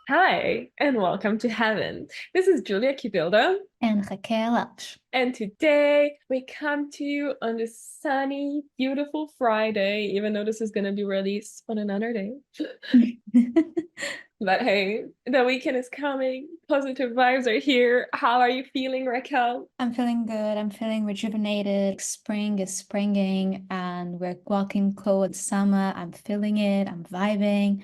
Hi, and welcome to Heaven. This is Julia Kibilda, And Raquel. and today we come to you on this sunny, beautiful Friday, even though this is going to be released on another day. But hey, the weekend is coming, positive vibes are here. How are you feeling, Raquel? I'm feeling good. I'm feeling rejuvenated. Spring is springing and we're walking towards summer. I'm feeling it. I'm vibing.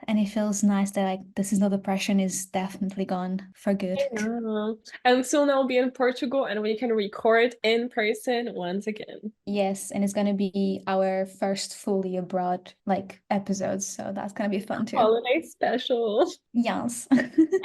And it feels nice that like the seasonal depression is definitely gone for good. Yeah. And soon I'll be in Portugal and we can record in person once again. Yes, and it's gonna be our first fully abroad like episodes, so that's gonna be fun too. Holiday special. Yes.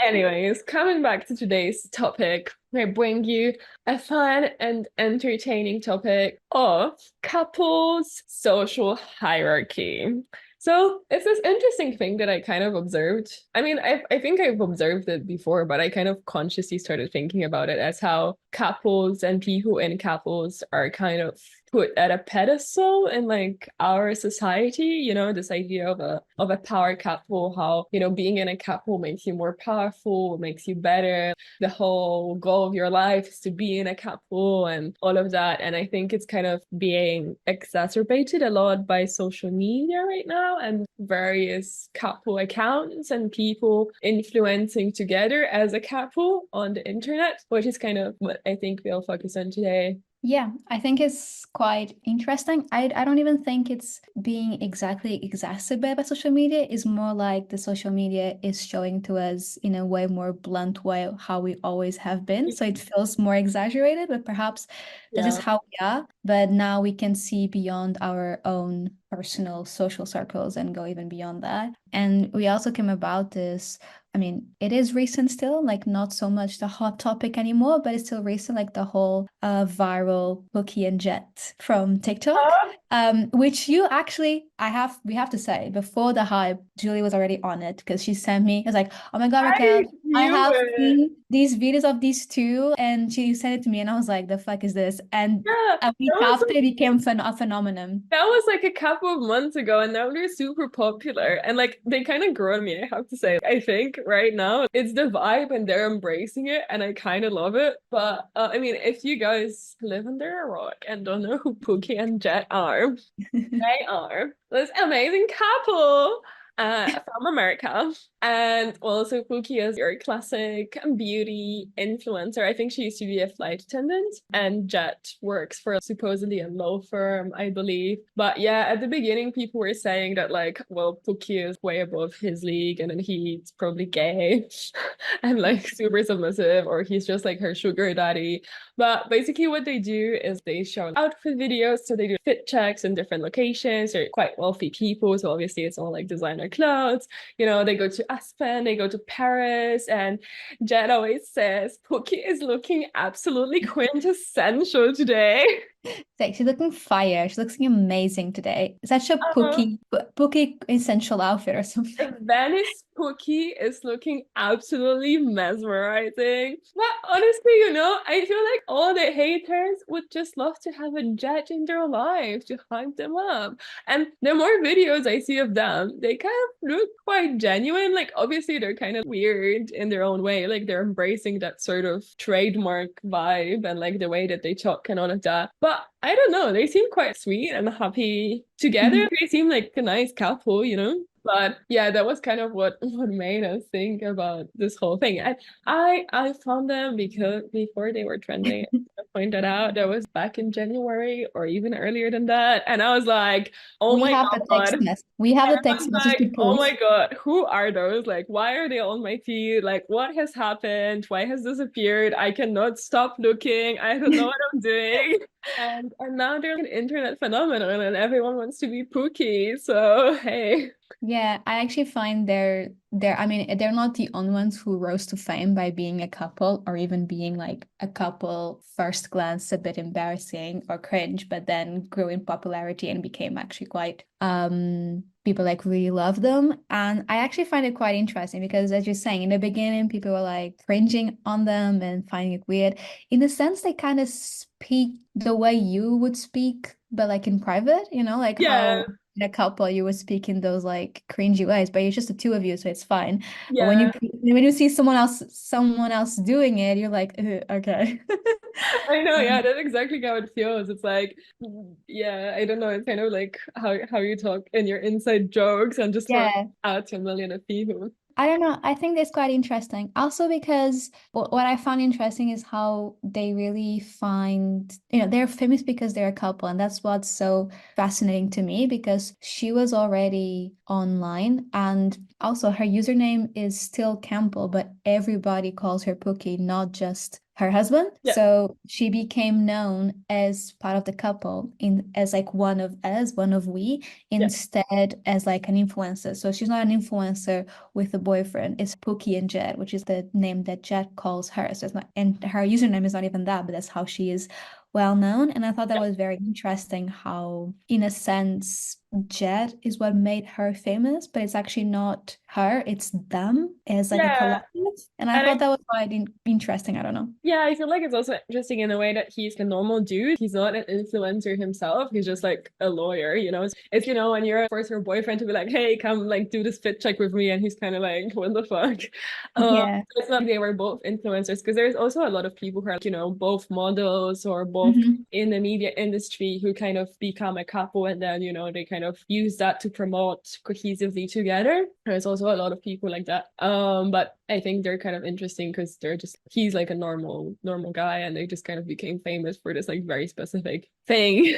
Anyways, coming back to today's topic, I bring you a fun and entertaining topic of couples' social hierarchy. So it's this interesting thing that I kind of observed. I mean, I think I've observed it before, but I kind of consciously started thinking about it as how couples and people in couples are kind of put at a pedestal in like our society, this idea of a power couple, how, being in a couple makes you more powerful, makes you better. The whole goal of your life is to be in a couple and all of that. And I think it's kind of being exacerbated a lot by social media right now and various couple accounts and people influencing together as a couple on the internet, which is kind of what I think we'll focus on today. Yeah, I think it's quite interesting. I don't even think it's being exactly exacerbated by social media. It's more like the social media is showing to us in a way more blunt way how we always have been. So it feels more exaggerated, but perhaps that's just Yeah. how we are. But now we can see beyond our own personal social circles and go even beyond that. And we also came about this. I mean, it is recent still, like not so much the hot topic anymore, but it's still recent, like the whole viral Pookie and Jet from TikTok. Uh, Which you actually, we have to say, before the hype, Julie was already on it because she sent me, it's like, oh my God, I Raquel, I knew have it. seen these videos of these two, and she sent it to me, and I was like, the fuck is this? And Yeah, a that week was after, it became a phenomenon. that was like a couple of months ago, and now they're super popular. And like they kind of grow on me, I have to say. I think right now it's the vibe and they're embracing it, and I kind of love it. But I mean, if you guys live under a rock and don't know who Pookie and Jet are, they are this amazing couple from America. And also, Pookie is your classic beauty influencer. I think she used to be a flight attendant, and Jet works for supposedly a law firm, I believe. But yeah, at the beginning, people were saying that, like, well, Pookie is way above his league, and then he's probably gay and like super submissive, or he's just like her sugar daddy. But basically, what they do is they show outfit videos. So they do fit checks in different locations. They're quite wealthy people. So obviously, it's all like designer clothes. They go to Aspen, they go to Paris. And Jen always says, Pookie is looking absolutely quintessential today. Like she's looking fire. She's looking amazing today. Such a Uh, Pookie essential outfit or something. Venice Cookie is looking absolutely mesmerizing. But honestly, I feel like all the haters would just love to have a Jet in their life to hype them up. And the more videos I see of them, they kind of look quite genuine. Like, obviously, they're kind of weird in their own way. Like, they're embracing that sort of trademark vibe and like the way that they talk and all of that. But I don't know, they seem quite sweet and happy together. They seem like a nice couple. But yeah, that was kind of what made us think about this whole thing. And I found them because before they were trending, I pointed out that was back in January or even earlier than that. And I was like, oh We my have the text God. mess. We have I the text was message to like, oh prove. my God, who are those? Like, why are they on my feed? Like, what has happened? Why has this appeared? I cannot stop looking. I don't know what I'm doing. And now they're an internet phenomenon and everyone wants to be Pookie. So hey. Yeah, I actually find they're I mean they're not the only ones who rose to fame by being a couple or even being like a couple first glance a bit embarrassing or cringe, but then grew in popularity and became actually quite people like really love them. And I actually find it quite interesting because as you're saying in the beginning, people were like cringing on them and finding it weird. In a sense, they kind of speak the way you would speak, but like in private, like Yeah. how in a couple, you would speak in those like cringy ways, but it's just the two of you, so it's fine. But Yeah, when you see someone else doing it, you're like, "Ugh, okay." I know. Yeah, Um, that's exactly how it feels. It's like, yeah, I don't know. It's kind of like how you talk in your inside jokes and just for yeah. out to a million of people. I don't know. I think that's quite interesting. Also, because what I found interesting is how they really find, they're famous because they're a couple. And that's what's so fascinating to me because she was already online. And also, her username is still Campbell, but everybody calls her Pookie, not just her husband. Yeah, So she became known as part of the couple in as like one of us, one of we, yeah, instead as like an influencer. So she's not an influencer with a boyfriend is Pookie and Jet, which is the name that Jet calls her. So it's not, and her username is not even that, but that's how she is well known. And I thought that yeah, was very interesting how, in a sense, Jet is what made her famous, but it's actually not her, it's them as like a yeah. collective. And I And thought that was quite interesting. I don't know. yeah, I feel like it's also interesting in the way that he's a normal dude. He's not an influencer himself. He's just like a lawyer, you know. It's, when you're forcing your boyfriend to be like, hey, come like do this fit check with me, and he's kind of like, what the fuck? Yeah. It's not like they were both influencers because there's also a lot of people who are, both models or both Hmm. in the media industry who kind of become a couple and then, they kind of use that to promote cohesively together. There's also a lot of people like that. But I think they're kind of interesting because he's like a normal guy and they just kind of became famous for this like very specific thing.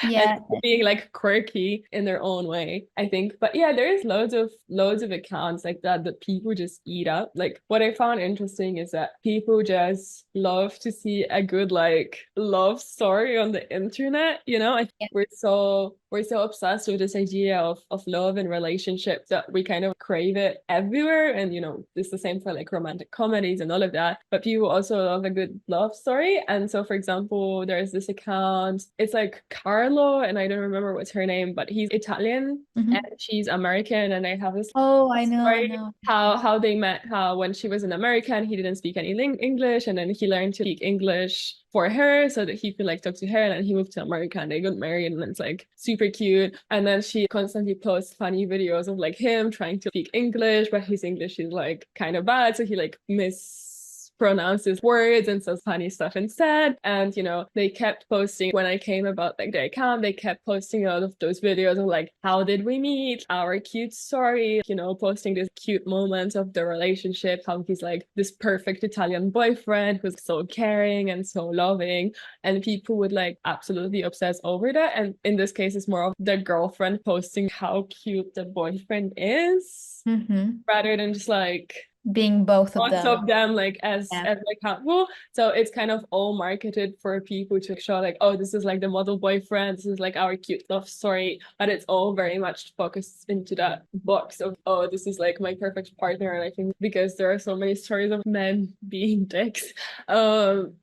And Yeah. being like quirky in their own way, I think. But yeah, there's loads of accounts like that people just eat up. Like what I found interesting is that people just love to see a good like love story on the internet. I think Yeah. we're so obsessed with this idea of love and relationships that we kind of crave it everywhere. And it's the same for like romantic comedies and all of that. But people also love a good love story. And so for example, there's this account, it's like Carlo, and I don't remember what's her name, but he's Italian and Hmm. she's American. And I have this Oh, I story know. how they met, how when she was an American, he didn't speak any English, and then he learned to speak English for her so that he could like talk to her. And then he moved to America and they got married, and it's like super cute. And then she constantly posts funny videos of like him trying to speak English, but his English is like kind of bad, so he like mispronounces words and says funny stuff instead. And they kept posting when I came about like their account, they kept posting a lot of those videos of like how did we meet, our cute story, posting these cute moments of the relationship, how he's like this perfect Italian boyfriend who's so caring and so loving. And people would like absolutely obsess over that. And in this case, it's more of the girlfriend posting how cute the boyfriend is Hmm. rather than just like Being both of lots them. of them like as Yeah. as like couple. So it's kind of all marketed for people to show like, oh, this is like the model boyfriend, this is like our cute love story, but it's all very much focused into that box of, oh, this is like my perfect partner. And I think because there are so many stories of men being dicks,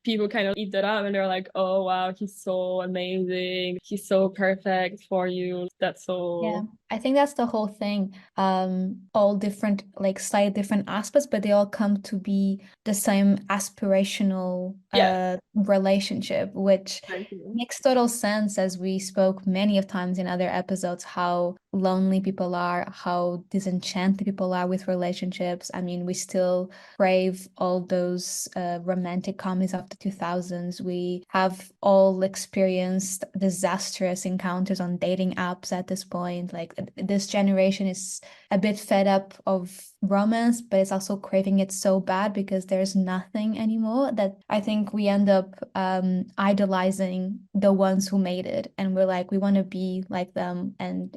people kind of eat that up and they're like, oh wow, he's so amazing, he's so perfect for you. That's Yeah, so I think that's the whole thing. All different, like slightly different aspects, but they all come to be the same aspirational yeah. relationship, which Thank you. makes total sense as we spoke many of times in other episodes, how lonely people are, how disenchanted people are with relationships. I mean, we still crave all those romantic comedies of the 2000s. We have all experienced disastrous encounters on dating apps at this point. Like this generation is a bit fed up of romance, but it's also craving it so bad because there's nothing anymore that I think we end up idolizing the ones who made it. And we're like, we want to be like them. And,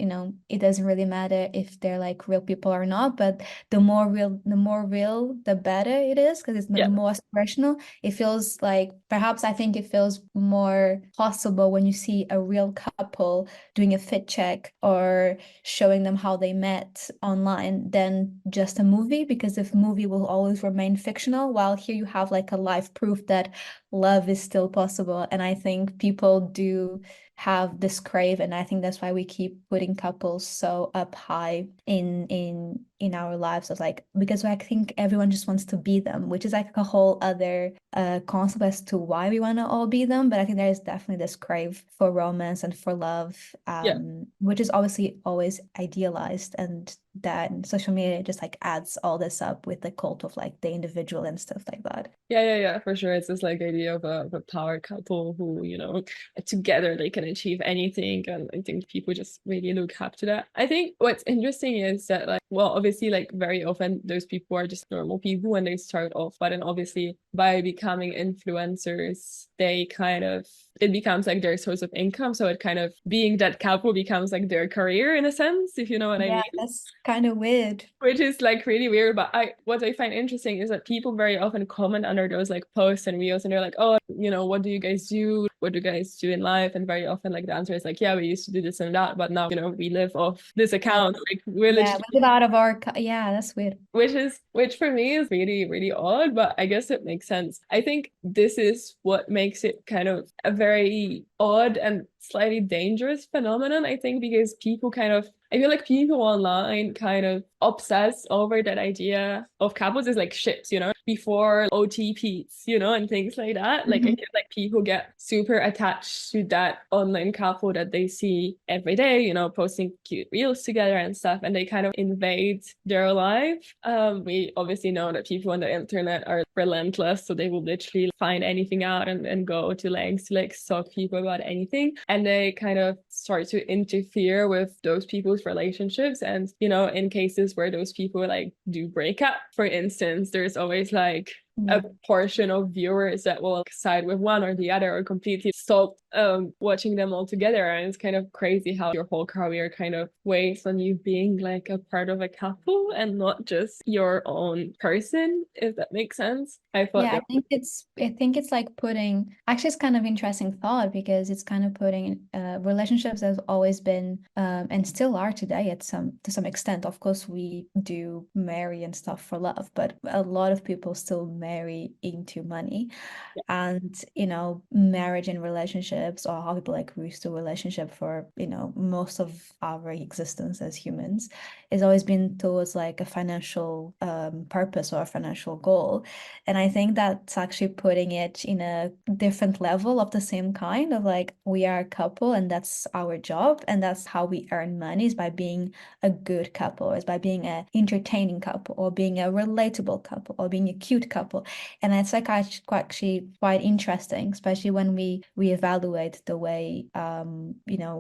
it doesn't really matter if they're like real people or not, but the more real, the better it is because it's Yeah. the more aspirational. It feels like perhaps I think it feels more possible when you see a real couple doing a fit check or showing them how they met online than just a movie because the movie will always remain fictional, while here you have like a live proof that love is still possible. And I think people do have this crave, and I think that's why we keep putting couples so up high in our lives, of like, because I think everyone just wants to be them, which is like a whole other concept as to why we want to all be them. But I think there is definitely this crave for romance and for love, Yeah. which is obviously always idealized, and that social media just like adds all this up with the cult of like the individual and stuff like that. Yeah, for sure. It's this like idea of a power couple who, together they can achieve anything. And I think people just really look up to that. I think what's interesting is that like, well, obviously like very often those people are just normal people when they start off, but then obviously by becoming influencers, it becomes like their source of income. So it kind of being that couple becomes like their career in a sense, if you know what I Yeah, mean. that's kind of weird. Which is like really weird, but what I find interesting is that people very often comment under those like posts and reels and they're like, oh, what do you guys do? What do you guys do in life? And very often like the answer is like, yeah, we used to do this and that, but now, we live off this Oh, account. Like we're yeah, literally, we live out of our, yeah, that's weird. which for me is really, really odd, but I guess it makes sense. I think this is what makes it kind of a very odd and slightly dangerous phenomenon, I think, because I feel like people online kind of obsess over that idea of couples as like ships, before OTPs, and things like that. Like I Mhm. feel like people get super attached to that online couple that they see every day, posting cute reels together and stuff, and they kind of invade their life. We obviously know that people on the internet are relentless, so they will literally find anything out and go to lengths to like stalk people about anything. And they kind of start to interfere with those people's relationships. And, in cases where those people like do break up, for instance, there's always like a Yeah. portion of viewers that will side with one or the other or completely stop watching them all together. And it's kind of crazy how your whole career kind of weighs on you being like a part of a couple and not just your own person, if that makes sense. I thought Yeah, that. I think it's like putting, actually it's kind of interesting thought, because it's kind of putting relationships has always been and still are today at some to some extent. Of course, we do marry and stuff for love, but a lot of people still marry into money. And marriage and relationships, or how people like used to relationship for most of our existence as humans, has always been towards like a financial purpose or a financial goal. And I think that's actually putting it in a different level of the same kind of like, we are a couple and that's our job and that's how we earn money, is by being a good couple, is by being an entertaining couple, or being a relatable couple, or being a cute couple. And it's like actually quite interesting, especially when we evaluate the way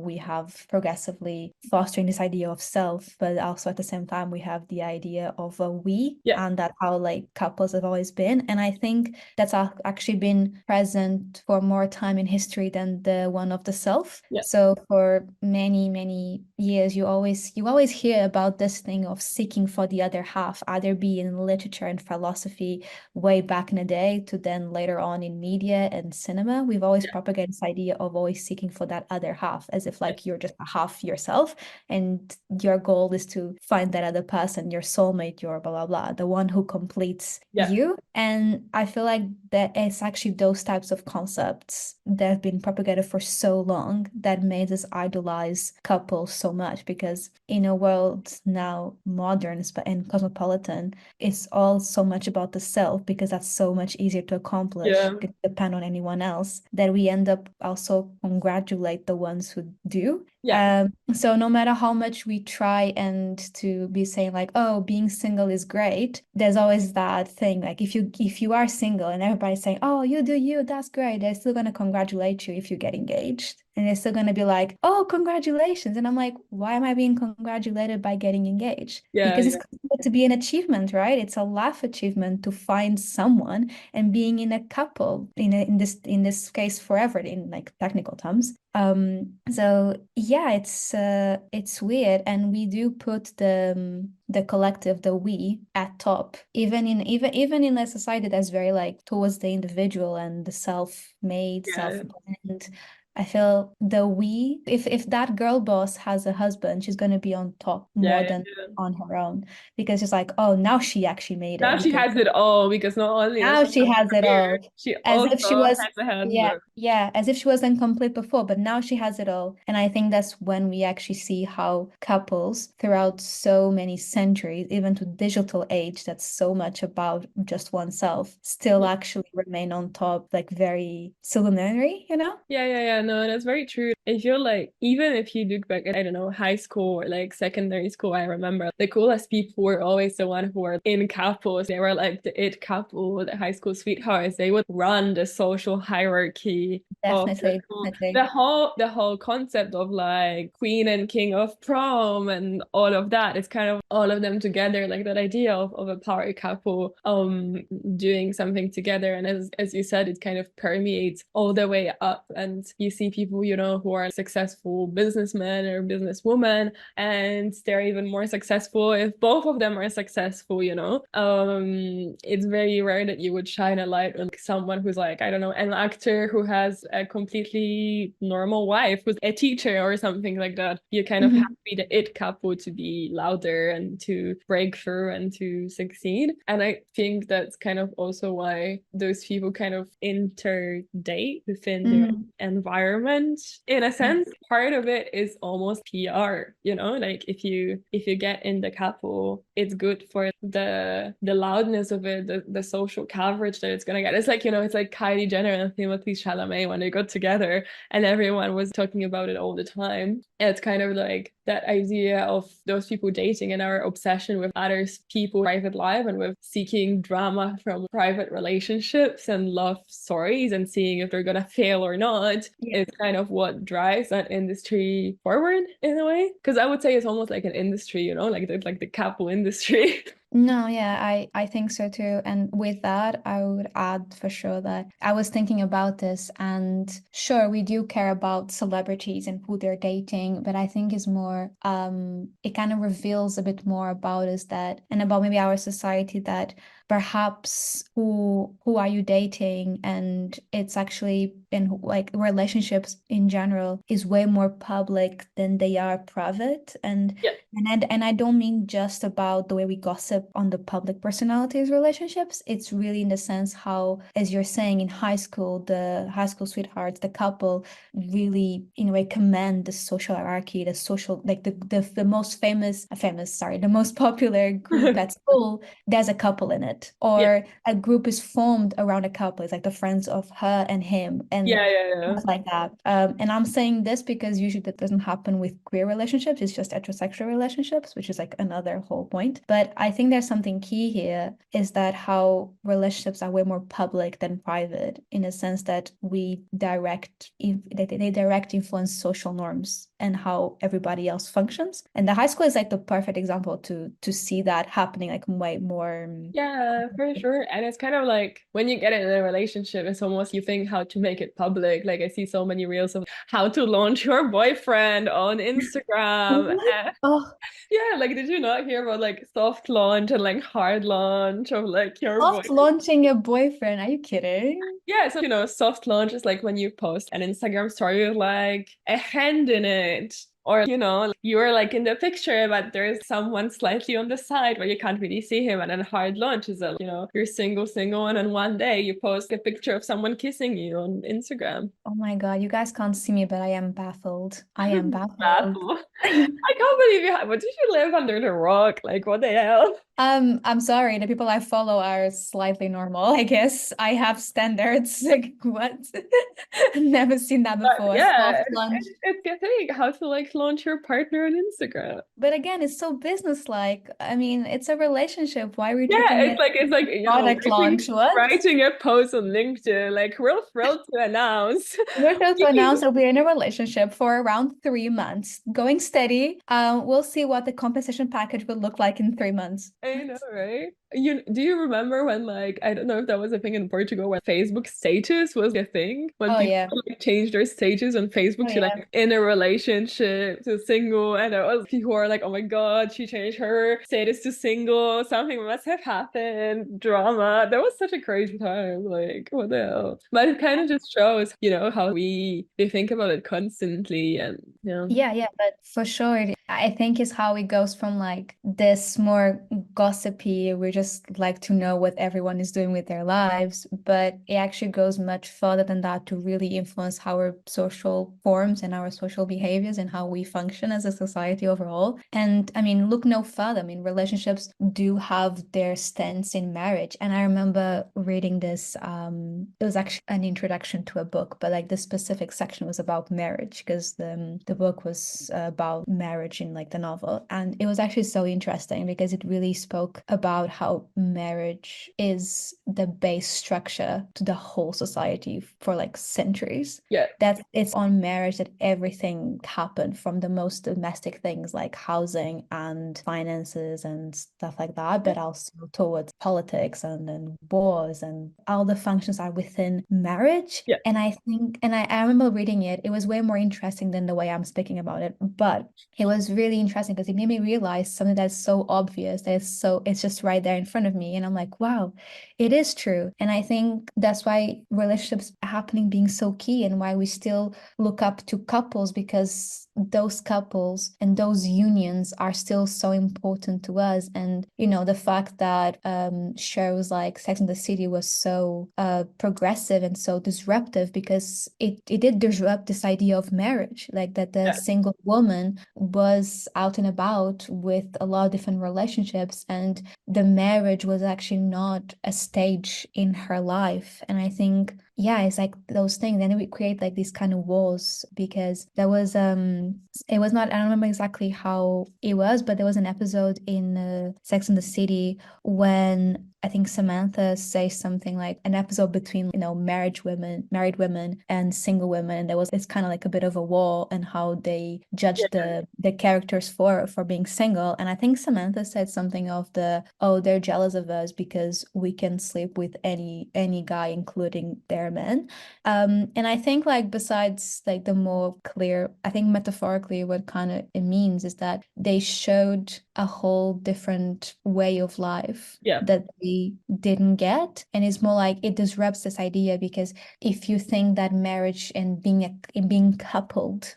we have progressively fostering this idea of self, but also at the same time we have the idea of a we, Yeah, and that's how like couples have always been. And I think that's actually been present for more time in history than the one of the self. yeah, So for many, many years, you always hear about this thing of seeking for the other half, either be in literature and philosophy way back in the day, to then later on in media and cinema. We've always yeah, propagated this idea of always seeking for that other half, as if yeah, like you're just a half yourself, and your goal is to find that other person, your soulmate, your blah blah blah, the one who completes yeah, you. And I feel like that it's actually those types of concepts that have been propagated for so long that made us idolize couples so much, because in a world now modern and cosmopolitan, it's all so much about the self, because that's so much easier to accomplish, yeah, could depend on anyone else, that we end up also congratulate the ones who do. yeah, So no matter how much we try and to be saying like, oh, being single is great, there's always that thing like, if you are single and everybody's saying, oh, you do you, that's great, they're still gonna congratulate you if you get engaged. And they're still gonna be like, oh, congratulations. And I'm like, why am I being congratulated by getting engaged? yeah, Because it's yeah, considered to be an achievement, right? It's a life achievement to find someone and being in a couple, in this case forever, in like technical terms. So yeah, it's weird, and we do put the collective, the we, at top, even in a society that's very like towards the individual and the self-made, yeah, self-planned. I feel if that girl boss has a husband, she's gonna be on top Yeah, more yeah, than yeah. on her own because it's like, oh, now she actually made it Now she because has it all because not only does now she she have has a it career, all. she As if she also was, has a yeah, husband. yeah, as if she was incomplete before, but now she has it all. And I think that's when we actually see how couples throughout so many centuries, even to digital age, that's so much about just oneself, still actually remain on top, like very preliminary, you know? Yeah, yeah, yeah. No, that's very true. I feel like even if you look back at, I don't know, high school or like secondary school, I remember the coolest people were always the one who were in couples. They were like the it couple, the high school sweethearts. They would run the social hierarchy of the Definitely, school. definitely. The whole concept of like queen and king of prom and all of that is kind of all of them together, like that idea of a power couple doing something together. And as you said, it kind of permeates all the way up. And you see people, who are successful businessmen or businesswomen, and they're even more successful if both of them are successful. It's very rare that you would shine a light on someone who's like, I don't know, an actor who has a completely normal wife who's a teacher or something like that. You kind of have to Mhm. be the it couple to be louder and to break through and to succeed. And I think that's kind of also why those people kind of interdate within their Mm, environment. In a yeah. sense, part of it is almost PR. Like if you get in the couple, it's good for the loudness of it, the social coverage that it's gonna get. It's like Kylie Jenner and Timothée Chalamet when they got together and everyone was talking about it all the time. And it's kind of like that idea of those people dating and our obsession with others people private life and with seeking drama from private relationships and love stories and seeing if they're gonna fail or not Yeah. is kind of what drives that industry forward in a way. Because I would say it's almost like an industry, like the couple industry. No, yeah, I think so too. And with that, I would add for sure that I was thinking about this, and sure, we do care about celebrities and who they're dating, but I think it's more it kind of reveals a bit more about us that and about maybe our society that perhaps who are you dating, and it's actually in like relationships in general is way more public than they are private. Yeah. And I don't mean just about the way we gossip on the public personalities relationships. It's really in the sense how, as you're saying, in high school, the high school sweethearts, the couple really, in a way, command the social hierarchy, the social, like the most sorry, the most popular group at school, there's a couple in it. Yeah. Or a group is formed around a couple. It's like the friends of her and him. And Yeah, yeah, yeah. stuff like that. And I'm saying this because usually that doesn't happen with queer relationships. It's just heterosexual relationships, which is like another whole point. But I think there's something key here is that how relationships are way more public than private in a sense that they direct influence social norms and how everybody else functions. And the high school is like the perfect example to see that happening like way more. Yeah, for sure. And it's kind of like when you get in a relationship, it's almost you think how to make it public. Like I see so many reels of how to launch your boyfriend on Instagram. What? Oh, Yeah, like did you not hear about like soft launch and like hard launch of like your boy? soft launching a boyfriend. Are you kidding? Yeah, so soft launch is like when you post an Instagram story with like a hand in it. Or, you're like in the picture, but there's someone slightly on the side where you can't really see him. And then hard launch is you're single, and one day you post a picture of someone kissing you on Instagram. Oh my God, you guys can't see me, but I am baffled. I am baffled. Baffle. I can't believe you have, but did you live under the rock? Like, what the hell? I'm sorry, the people I follow are slightly normal, I guess. I have standards. Like, what? Never seen that But before. yeah, Soft launch. it's a thing how to like launch your partner on Instagram. But again, it's so business-like. I mean, it's a relationship. Why are we Yeah, treating it's it like product writing launch? What? writing a post on LinkedIn, like real thrilled to announce. We're supposed to announce that we're in a relationship for around 3 months, going steady. We'll see what the compensation package will look like in 3 months. I know, right? Do you remember when, like, I don't know if that was a thing in Portugal, when Facebook status was a thing, when Oh people yeah. like changed their status on Facebook Oh to yeah. like in a relationship to single, and there was people who are like, oh my God, she changed her status to single, something must have happened, drama. That was such a crazy time. Like, what the hell? But it kind of just shows, how we think about it constantly, and Yeah, yeah, but for sure, I think is how it goes from like this more gossipy, we just like to know what everyone is doing with their lives, but it actually goes much further than that to really influence our social forms and our social behaviors and how we function as a society overall. And I mean, look no further. I mean, relationships do have their stance in marriage. And I remember reading this, it was actually an introduction to a book, but like the specific section was about marriage because the book was about marriage in like the novel. And it was actually so interesting because it really spoke about how marriage is the base structure to the whole society for like centuries. yeah, That it's on marriage that everything happened, from the most domestic things like housing and finances and stuff like that, but also towards politics and then wars, and all the functions are within marriage. yeah, And I think, and I remember reading it, it was way more interesting than the way I'm speaking about it, but it was really interesting because it made me realize something that's so obvious that it's just right there in front of me. And I'm like, wow, it is true. And I think that's why relationships happening being so key, and why we still look up to couples, because those couples and those unions are still so important to us. And the fact that shows like Sex and the City was so progressive and so disruptive, because it did disrupt this idea of marriage, like that the yeah, single woman was out and about with a lot of different relationships, and the marriage was actually not a stage in her life. And I think, yeah, it's like those things. And we create like these kind of walls, because there was it was not, I don't remember exactly how it was, but there was an episode in Sex and the City when I think Samantha says something like an episode between, married women and single women. And there was, it's kind of like a bit of a war, and how they judge yeah, the characters for being single. And I think Samantha said something of oh, they're jealous of us because we can sleep with any guy, including their men. And I think like besides like the more clear, I think metaphorically what kind of it means is that they showed a whole different way of life yeah, that we didn't get. And it's more like it disrupts this idea, because if you think that marriage and being coupled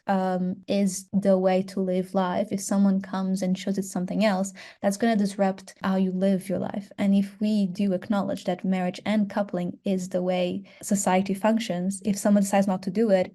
is the way to live life, if someone comes and shows it something else, that's going to disrupt how you live your life. And if we do acknowledge that marriage and coupling is the way society functions, if someone decides not to do it,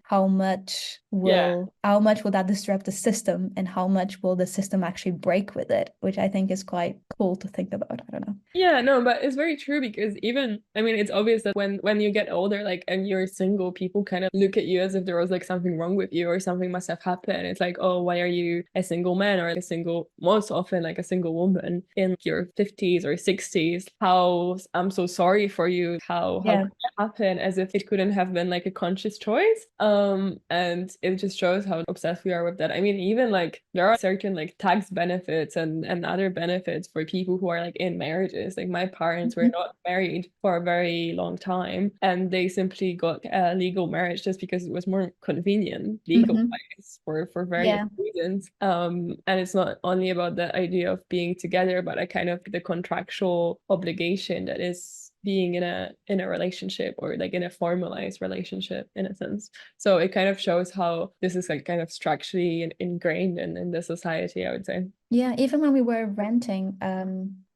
yeah. how much will that disrupt the system, and how much will the system actually break with it, which I think is quite cool to think about. I don't know. Yeah, no, but it's very true because even, I mean, it's obvious that when you get older, like, and you're single, people kind of look at you as if there was like something wrong with you or something must have happened. It's like, oh, why are you a single man or a single, most often like a single woman in your 50s or 60s? How I'm so sorry for you. How Yeah. could that happen? As if it couldn't have been like a conscious choice. And it just shows how obsessed we are with that. I mean, even like there are certain like tax benefits and other benefits for people who are like in marriages. Like my parents were Mhm. not married for a very long time, and they simply got a legal marriage just because it was more convenient legal Mhm. wise for various Yeah. reasons. And it's not only about the idea of being together, but a kind of the contractual obligation that is being in a relationship, or like in a formalized relationship in a sense. So it kind of shows how this is like kind of structurally ingrained in the society, I would say. Yeah, even when we were renting,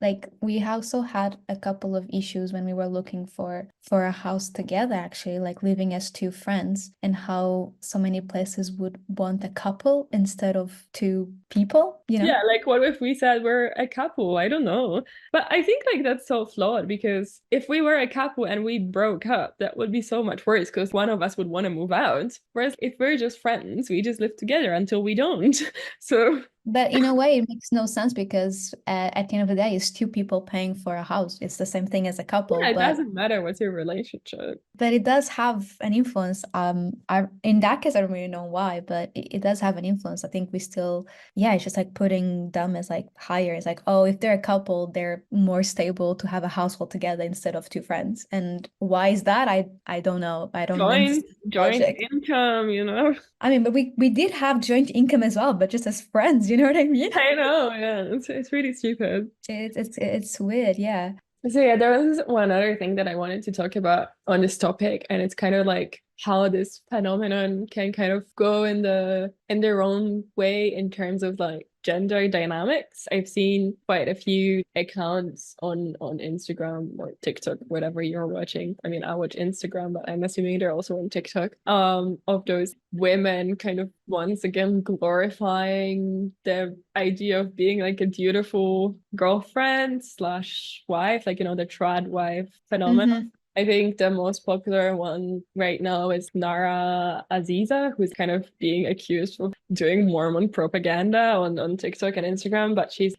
like we also had a couple of issues when we were looking for a house together, actually, like living as two friends, and how so many places would want a couple instead of two people, you know? Yeah, like what if we said we're a couple? I don't know. But I think like that's so flawed because if we were a couple and we broke up, that would be so much worse because one of us would want to move out. Whereas if we're just friends, we just live together until we don't. So But in a way, it makes no sense because at the end of the day, it's two people paying for a house. It's the same thing as a couple, Yeah, it doesn't matter what's your relationship. but it does have an influence. I in that case, I don't really know why, but it does have an influence. I think we still, yeah, it's just like putting them as like higher. It's like, oh, if they're a couple, they're more stable to have a household together instead of two friends. And why is that? I don't know. I don't Joint understand joint logic. income, you know. I mean, but we did have joint income as well, but just as friends, you know what I mean? I know, yeah, it's really stupid. It's weird, yeah. So yeah, there was one other thing that I wanted to talk about on this topic, and it's kind of like how this phenomenon can kind of go in their own way in terms of like gender dynamics. I've seen quite a few accounts on Instagram or TikTok, whatever you're watching. I mean, I watch Instagram, but I'm assuming they're also on TikTok, of those women kind of once again glorifying the idea of being like a dutiful girlfriend slash wife, like, you know, the trad wife phenomenon. Mm-hmm. I think the most popular one right now is Nara Aziza, who's kind of being accused of doing Mormon propaganda on TikTok and Instagram, but she's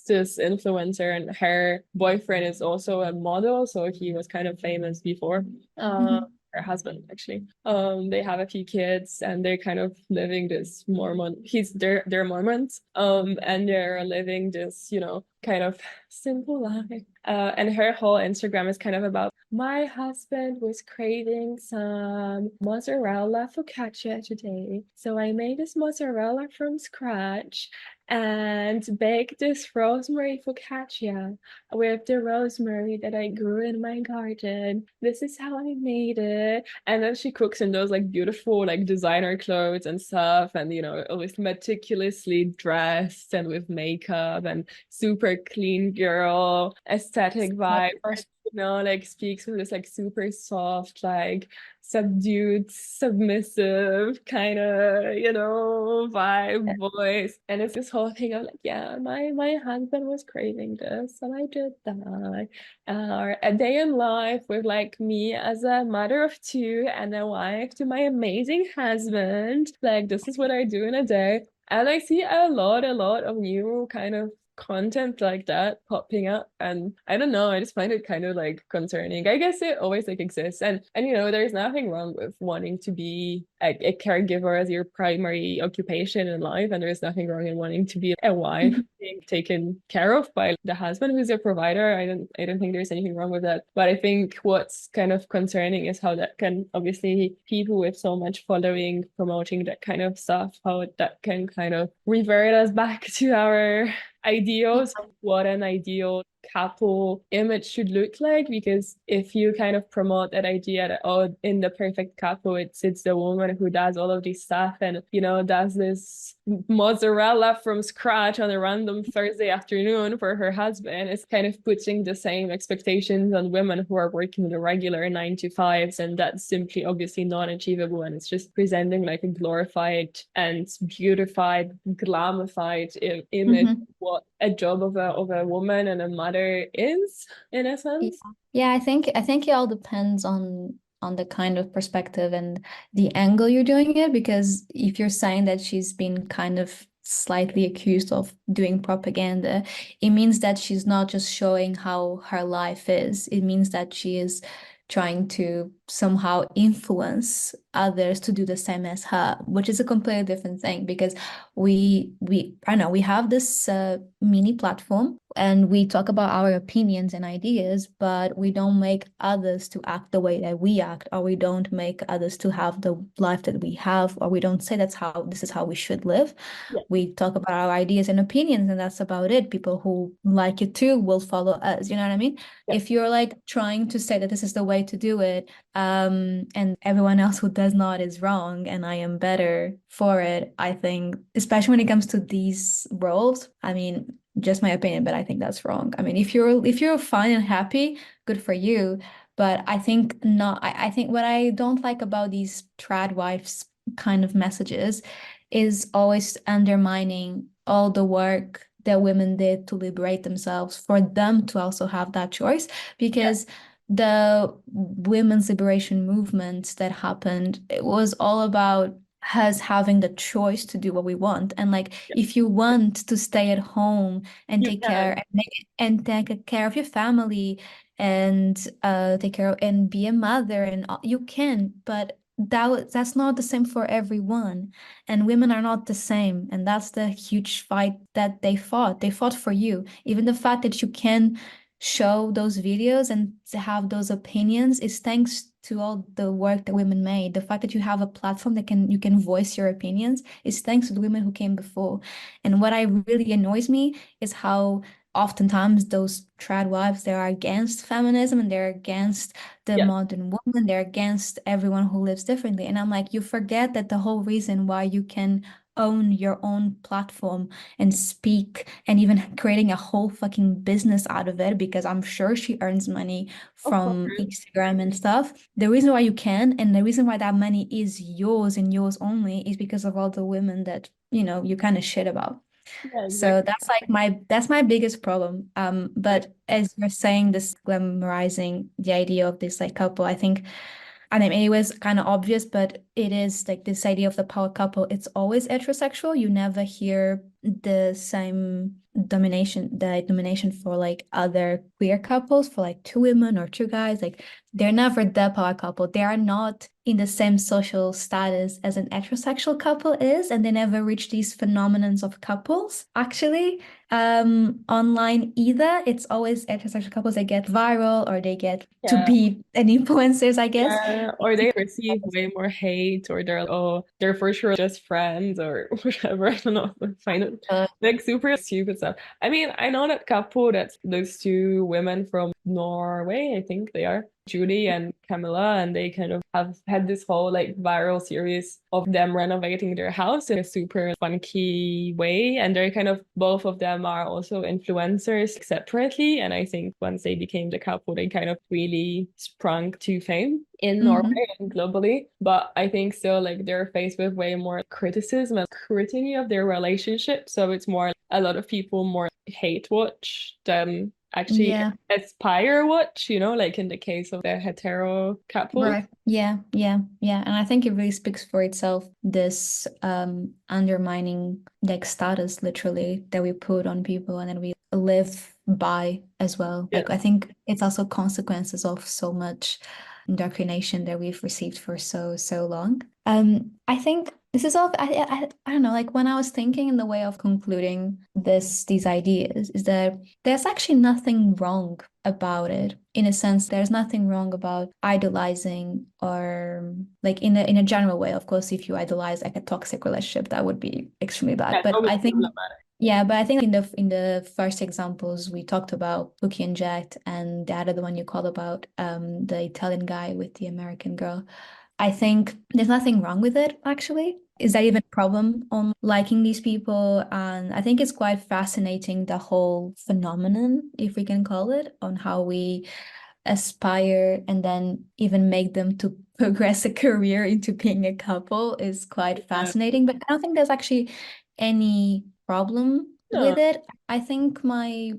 this influencer and her boyfriend is also a model, so he was kind of famous before. Mm-hmm. Her husband actually. They have a few kids and they're kind of living this Mormon. They're Mormons. And they're living this, you know, kind of simple life. And her whole Instagram is kind of about my husband was craving some mozzarella focaccia today, so I made this mozzarella from scratch and baked this rosemary focaccia with the rosemary that I grew in my garden. This is how I made it. And then she cooks in those like beautiful like designer clothes and stuff, and you know, always meticulously dressed and with makeup and super clean girl aesthetic Like vibe. first. You know, like speaks with this like super soft, like subdued, submissive kind of, you know, vibe voice. And it's this whole thing of like, yeah, my husband was craving this and I did that. Or a day in life with like me as a mother of two and a wife to my amazing husband. Like this is what I do in a day. And I see a lot of new kind of content like that popping up, and I don't know, I just find it kind of like concerning. I guess it always like exists, and you know, there's nothing wrong with wanting to be a caregiver as your primary occupation in life, and there's nothing wrong in wanting to be a wife Mhm. being taken care of by the husband who's a provider. I don't think there's anything wrong with that, but I think what's kind of concerning is how that can, obviously people with so much following promoting that kind of stuff, how that can kind of revert us back to our ideals, what an ideal couple image should look like. Because if you kind of promote that idea that, oh, in the perfect couple, it's the woman who does all of this stuff and, you know, does this mozzarella from scratch on a random Thursday afternoon for her husband, it's kind of putting the same expectations on women who are working the regular 9 to 5s, and that's simply obviously not achievable, and it's just presenting like a glorified and beautified, glamified image Mhm. what a job of a woman and a mother is, in a Yeah. sense. Yeah, I think it all depends on the kind of perspective and the angle you're doing it, because if you're saying that she's been kind of slightly accused of doing propaganda, it means that she's not just showing how her life is. It means that she is trying to somehow influence others to do the same as her, which is a completely different thing because we I don't know, we have this mini platform and we talk about our opinions and ideas, but we don't make others to act the way that we act, or we don't make others to have the life that we have, or we don't say this is how we should live. Yeah. We talk about our ideas and opinions, and that's about it. People who like it too will follow us. You know what I mean? Yeah. If you're like trying to say that this is the way to do it, and everyone else who does not is wrong, and I am better for it, I think, especially when it comes to these roles, I mean, just my opinion, but I think that's wrong. I mean, if you're fine and happy, good for you. But I think not. I think what I don't like about these trad wives kind of messages is always undermining all the work that women did to liberate themselves for them to also have that choice. Yeah. Because the women's liberation movement that happened, it was all about us having the choice to do what we want. And like, Yeah, if you want to stay at home and you take care can. and take care of your family and take care of, and be a mother and you can, but that's not the same for everyone. And women are not the same. And that's the huge fight that they fought. They fought for you. Even the fact that you can show those videos and to have those opinions is thanks to all the work that women made. The fact that you have a platform that you can voice your opinions is thanks to the women who came before. And what I really annoys me is how oftentimes those trad wives, they are against feminism and they're against the Yeah, modern woman, they're against everyone who lives differently. And I'm like, you forget that the whole reason why you can own your own platform and speak and even creating a whole fucking business out of it, because I'm sure she earns money of course. from Instagram and stuff. The reason why you can and the reason why that money is yours and yours only is because of all the women that, you kind of shit about. Yeah, So exactly. that's my biggest problem. But as you're saying, this glamorizing the idea of this like couple, I mean, it was kind of obvious, but it is like this idea of the power couple. It's always heterosexual. You never hear the same the domination for like other queer couples, for like two women or two guys. Like they're never the power couple. They are not in the same social status as an heterosexual couple is, and they never reach these phenomenons of couples, actually, online either. It's always heterosexual couples that get viral or they get to Yeah. be an influencers, I guess. Yeah, or they receive way more hate, or they're like, oh, they're for sure just friends or whatever. I don't know. I find it like super stupid stuff. I mean, I know that couple that's those two women from Norway, I think they are, Julie and Camilla, and they kind of have had this whole like viral series of them renovating their house in a super funky way. And they're kind of both of them are also influencers separately. And I think once they became the couple, they kind of really sprung to fame in Hmm. Norway and globally. But I think still like they're faced with way more criticism and scrutiny of their relationship. So it's more a lot of people more hate watch than actually Yeah. aspire watch, like in the case of the hetero couple. Right. Yeah, yeah, yeah. And I think it really speaks for itself, this undermining like status literally that we put on people and then we live by as well. Yeah. Like I think it's also consequences of so much indoctrination that we've received for so long. I think this is all I don't know, like when I was thinking in the way of concluding these ideas, is that there's actually nothing wrong about it. In a sense, there's nothing wrong about idolizing or like in a general way. Of course, if you idolize like a toxic relationship, that would be extremely bad. That's But always I think problematic. yeah, but I think in the first examples we talked about Cookie and Jack, and the other one you called about the Italian guy with the American girl. I think there's nothing wrong with it, actually. Is that even a problem on liking these people? And I think it's quite fascinating, the whole phenomenon, if we can call it, on how we aspire and then even make them to progress a career into being a couple is quite Yeah. fascinating. But I don't think there's actually any problem No. with it. I think my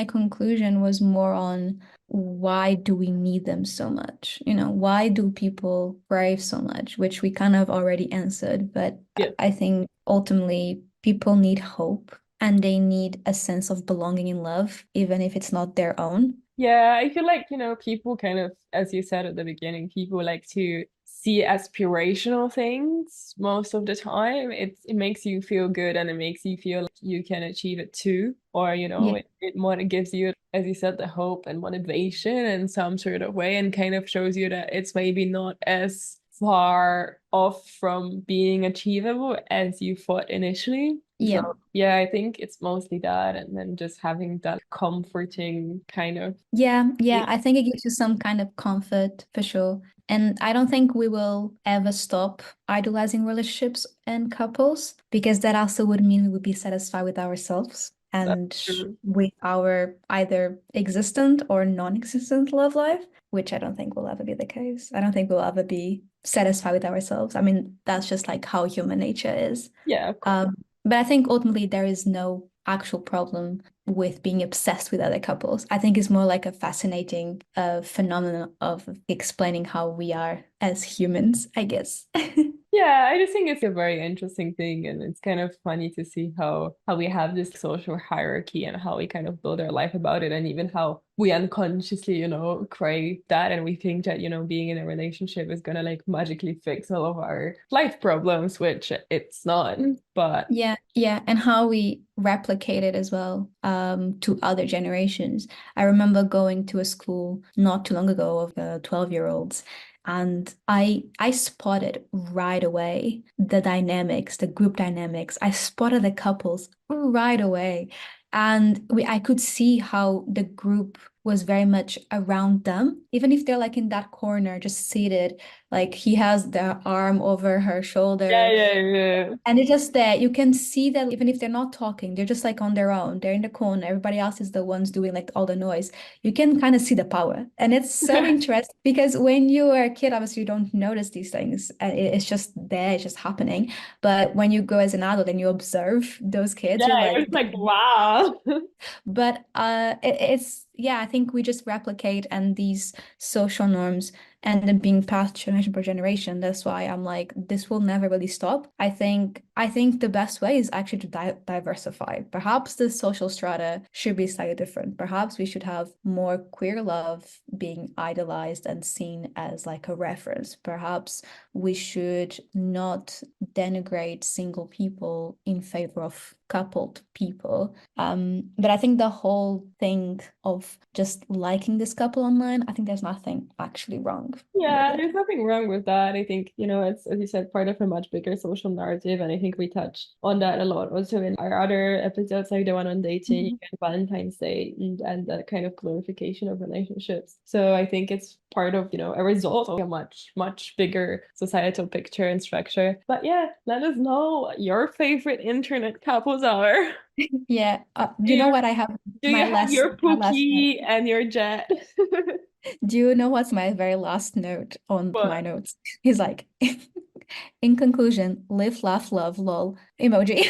conclusion was more on why do we need them so much? Why do people crave so much? Which we kind of already answered, but Yeah. I think ultimately people need hope and they need a sense of belonging in love, even if it's not their own. Yeah, I feel like, people kind of, as you said at the beginning, people like to see aspirational things most of the time. It makes you feel good and it makes you feel like you can achieve it too. Or, Yeah. it more it gives you, as you said, the hope and motivation in some sort of way and kind of shows you that it's maybe not as far off from being achievable as you thought initially. So Yeah. yeah, I think it's mostly that, and then just having that comforting kind of. Yeah, yeah, I think it gives you some kind of comfort for sure. And I don't think we will ever stop idolizing relationships and couples, because that also would mean we would be satisfied with ourselves That's and true. with our either existent or non-existent love life, which I don't think will ever be the case. I don't think we'll ever be satisfied with ourselves. I mean, that's just like how human nature is. Yeah, of course. Um, but I think ultimately there is no actual problem with being obsessed with other couples. I think it's more like a fascinating phenomenon of explaining how we are as humans, I guess. Yeah, I just think it's a very interesting thing, and it's kind of funny to see how we have this social hierarchy and how we kind of build our life about it, and even how we unconsciously, crave that, and we think that, being in a relationship is gonna like magically fix all of our life problems, which it's not. But Yeah, yeah, and how we replicate it as well to other generations. I remember going to a school not too long ago of 12-year-olds, and I spotted right away the dynamics, the group dynamics. I spotted the couples right away, and I could see how the group was very much around them, even if they're like in that corner, just seated, like he has the arm over her yeah, shoulder yeah, yeah. and it's just that you can see that even if they're not talking, they're just like on their own. They're in the corner. Everybody else is the ones doing like all the noise. You can kind of see the power. And it's so interesting because when you are a kid, obviously you don't notice these things. It's just there, it's just happening. But when you go as an adult and you observe those kids, you're Yeah, it like, was like wow. but it's yeah, I think we just replicate and these social norms and then being passed generation per generation. That's why I'm like, this will never really stop. I think the best way is actually to diversify. Perhaps the social strata should be slightly different. Perhaps we should have more queer love being idolized and seen as like a reference. Perhaps we should not denigrate single people in favor of coupled people. But I think the whole thing of just liking this couple online, I think there's nothing actually wrong with Yeah, it. there's nothing wrong with that. I think, it's, as you said, part of a much bigger social narrative. And I think we touched on that a lot also in our other episodes, like the one on dating Mhm. and Valentine's Day and that kind of glorification of relationships. So I think it's part of, a result of a much, much bigger societal picture and structure. But yeah, let us know what your favorite internet couples are. Yeah. Do Do you know you, what I have? do you have your My last note. Pookie and your Jet? Do you know what's my very last note on my What? notes? He's like, in conclusion, live, laugh, love, lol, emoji.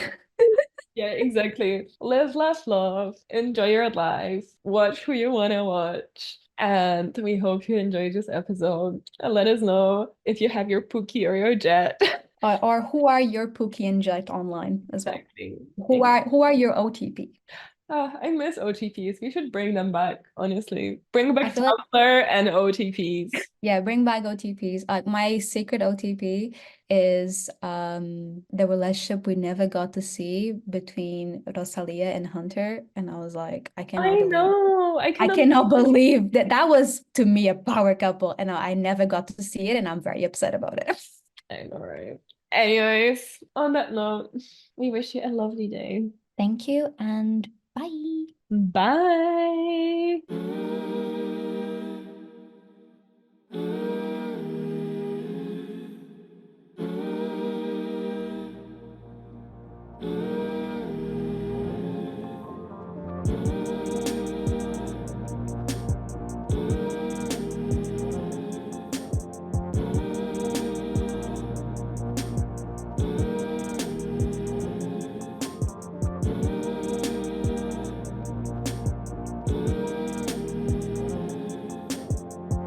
Yeah, exactly. Live, laugh, love, enjoy your life, watch who you want to watch. And we hope you enjoyed this episode. And let us know if you have your Pookie or your Jet. Or who are your Pookie and Jet online as well? Exactly. Who are your OTP? I miss OTPs. We should bring them back, honestly. Bring I back feel like Tumblr and OTPs. yeah, bring back OTPs. My secret OTP is the relationship we never got to see between Rosalia and Hunter. And I was like, I know. I I cannot. cannot believe that that was to me a power couple. And I never got to see it, and I'm very upset about it. I know, right? Anyways, on that note, we wish you a lovely day. Thank you and bye. Bye.